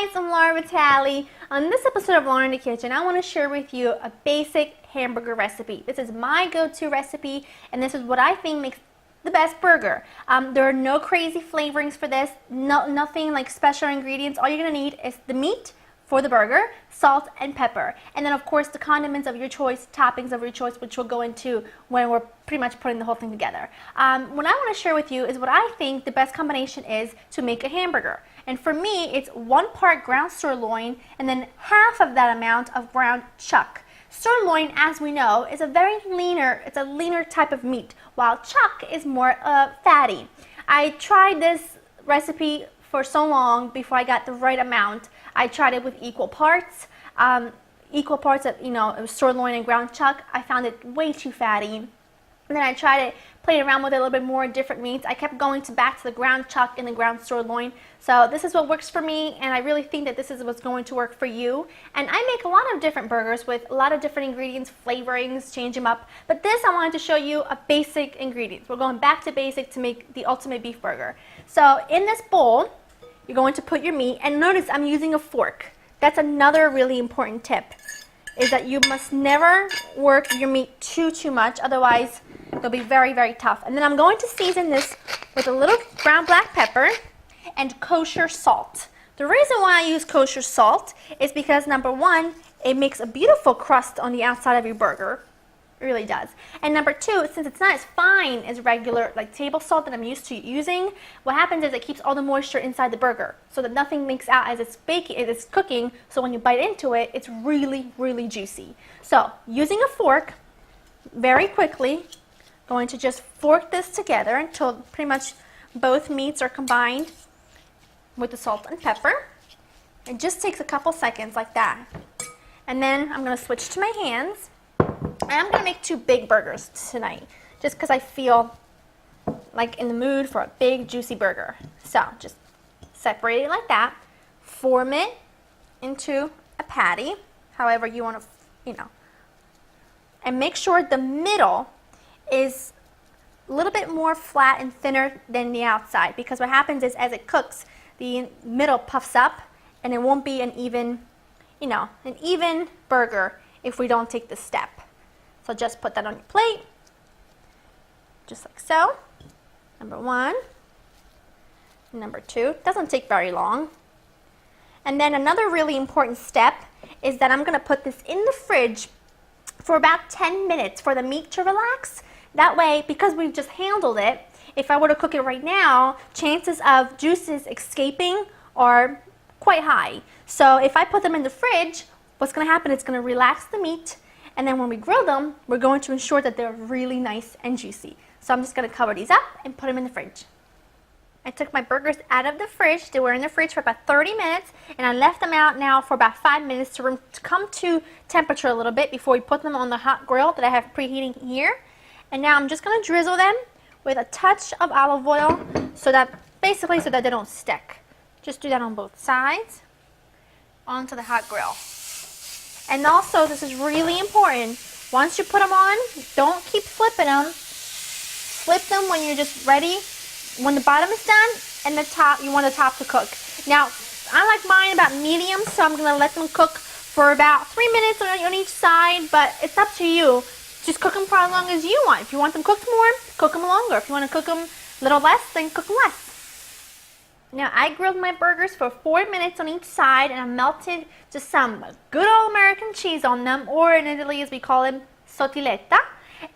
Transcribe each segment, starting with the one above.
guys, I'm Laura Vitale. On this episode of Laura in the Kitchen, I want to share with you a basic hamburger recipe. This is my go-to recipe, and this is what I think makes the best burger. There are no crazy flavorings for this, nothing like special ingredients. All you're going to need is the meat for the burger, salt and pepper, and then of course the condiments of your choice, toppings of your choice, which we'll go into when we're pretty much putting the whole thing together. What I want to share with you is what I think the best combination is to make a hamburger. And for me, it's 1 part ground sirloin and then half of that amount of ground chuck. Sirloin, as we know, is a leaner type of meat, while chuck is more fatty. I tried this recipe for so long before I got the right amount. I tried it with equal parts of sirloin and ground chuck. I found it way too fatty. And then I tried it, played around with it a little bit more, different meats. I kept going back to the ground chuck and the ground sirloin. So this is what works for me, and I really think that this is what's going to work for you. And I make a lot of different burgers with a lot of different ingredients, flavorings, change them up. But this, I wanted to show you a basic ingredients. We're going back to basic to make the ultimate beef burger. So in this bowl, you're going to put your meat, and notice I'm using a fork. That's another really important tip, is that you must never work your meat too much, otherwise it'll be very, very tough. And then I'm going to season this with a little ground black pepper and kosher salt. The reason why I use kosher salt is because, number one, it makes a beautiful crust on the outside of your burger. It really does. And number two, since it's not as fine as regular like table salt that I'm used to using, what happens is it keeps all the moisture inside the burger so that nothing leaks out as it's baking, as it's cooking, so when you bite into it, it's really, really juicy. So using a fork, very quickly, going to just fork this together until pretty much both meats are combined with the salt and pepper. It just takes a couple seconds like that. And then I'm going to switch to my hands. And I'm going to make 2 big burgers tonight, just because I feel like in the mood for a big, juicy burger. So just separate it like that, form it into a patty, however you want to, and make sure the middle is a little bit more flat and thinner than the outside, because what happens is as it cooks, the middle puffs up, and it won't be an even burger if we don't take this step. So just put that on your plate, just like so. Number 1, number 2, doesn't take very long. And then another really important step is that I'm gonna put this in the fridge for about 10 minutes for the meat to relax. That way, because we've just handled it, if I were to cook it right now, chances of juices escaping are quite high. So if I put them in the fridge, what's gonna happen, it's gonna relax the meat, and then when we grill them, we're going to ensure that they're really nice and juicy. So I'm just going to cover these up and put them in the fridge. I took my burgers out of the fridge. They were in the fridge for about 30 minutes, and I left them out now for about 5 minutes to come to temperature a little bit before we put them on the hot grill that I have preheating here. And now I'm just going to drizzle them with a touch of olive oil so that they don't stick. Just do that on both sides onto the hot grill. And also, this is really important, once you put them on, don't keep flipping them. Flip them when you're just ready, when the bottom is done, and the top, you want the top to cook. Now, I like mine about medium, so I'm going to let them cook for about 3 minutes on each side, but it's up to you. Just cook them for as long as you want. If you want them cooked more, cook them longer. If you want to cook them a little less, then cook them less. Now, I grilled my burgers for 4 minutes on each side, and I melted just some good old American cheese on them, or in Italy as we call it, sottiletta.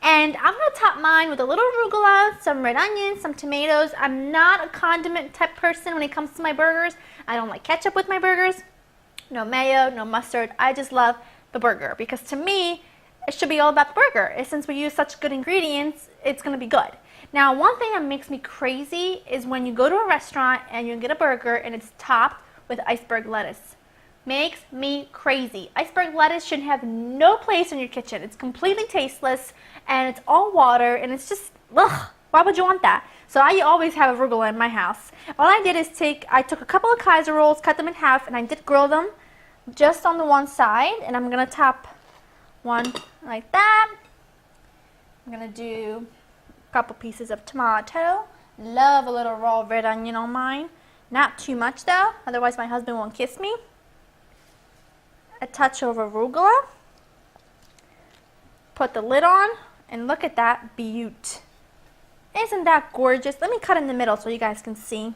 And I'm going to top mine with a little arugula, some red onions, some tomatoes. I'm not a condiment type person when it comes to my burgers. I don't like ketchup with my burgers. No mayo, no mustard. I just love the burger, because to me, it should be all about the burger. And since we use such good ingredients, it's going to be good. Now, one thing that makes me crazy is when you go to a restaurant and you get a burger and it's topped with iceberg lettuce. Makes me crazy. Iceberg lettuce should have no place in your kitchen. It's completely tasteless, and it's all water, and it's just, ugh, why would you want that? So I always have arugula in my house. All I did is I took a couple of Kaiser rolls, cut them in half, and I did grill them just on the one side, and I'm going to top one like that. I'm going to do couple pieces of tomato. Love a little raw red onion on mine. Not too much though, otherwise my husband won't kiss me. A touch of arugula. Put the lid on, and look at that beaut. Isn't that gorgeous? Let me cut in the middle so you guys can see.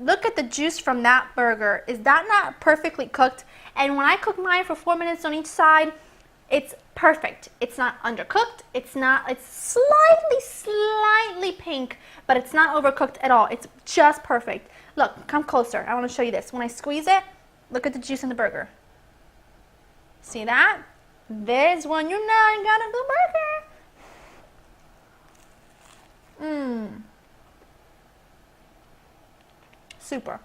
Look at the juice from that burger. Is that not perfectly cooked? And when I cook mine for 4 minutes on each side, it's perfect. It's not undercooked. It's slightly pink, but it's not overcooked at all. It's just perfect. Look, come closer. I want to show you this. When I squeeze it, look at the juice in the burger. See that? There's when you know you got a good burger. Super.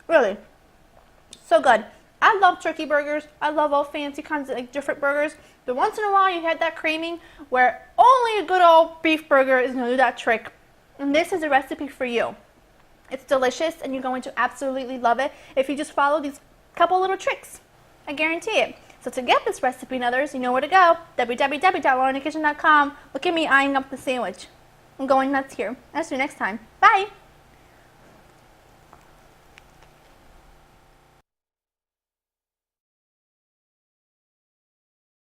Really. So good. I love turkey burgers. I love all fancy kinds of like different burgers. But once in a while you had that craving where only a good old beef burger is going to do that trick. And this is a recipe for you. It's delicious and you're going to absolutely love it if you just follow these couple little tricks. I guarantee it. So to get this recipe and others, you know where to go. www.laurenkitchen.com. Look at me eyeing up the sandwich. I'm going nuts here. I'll see you next time. Bye.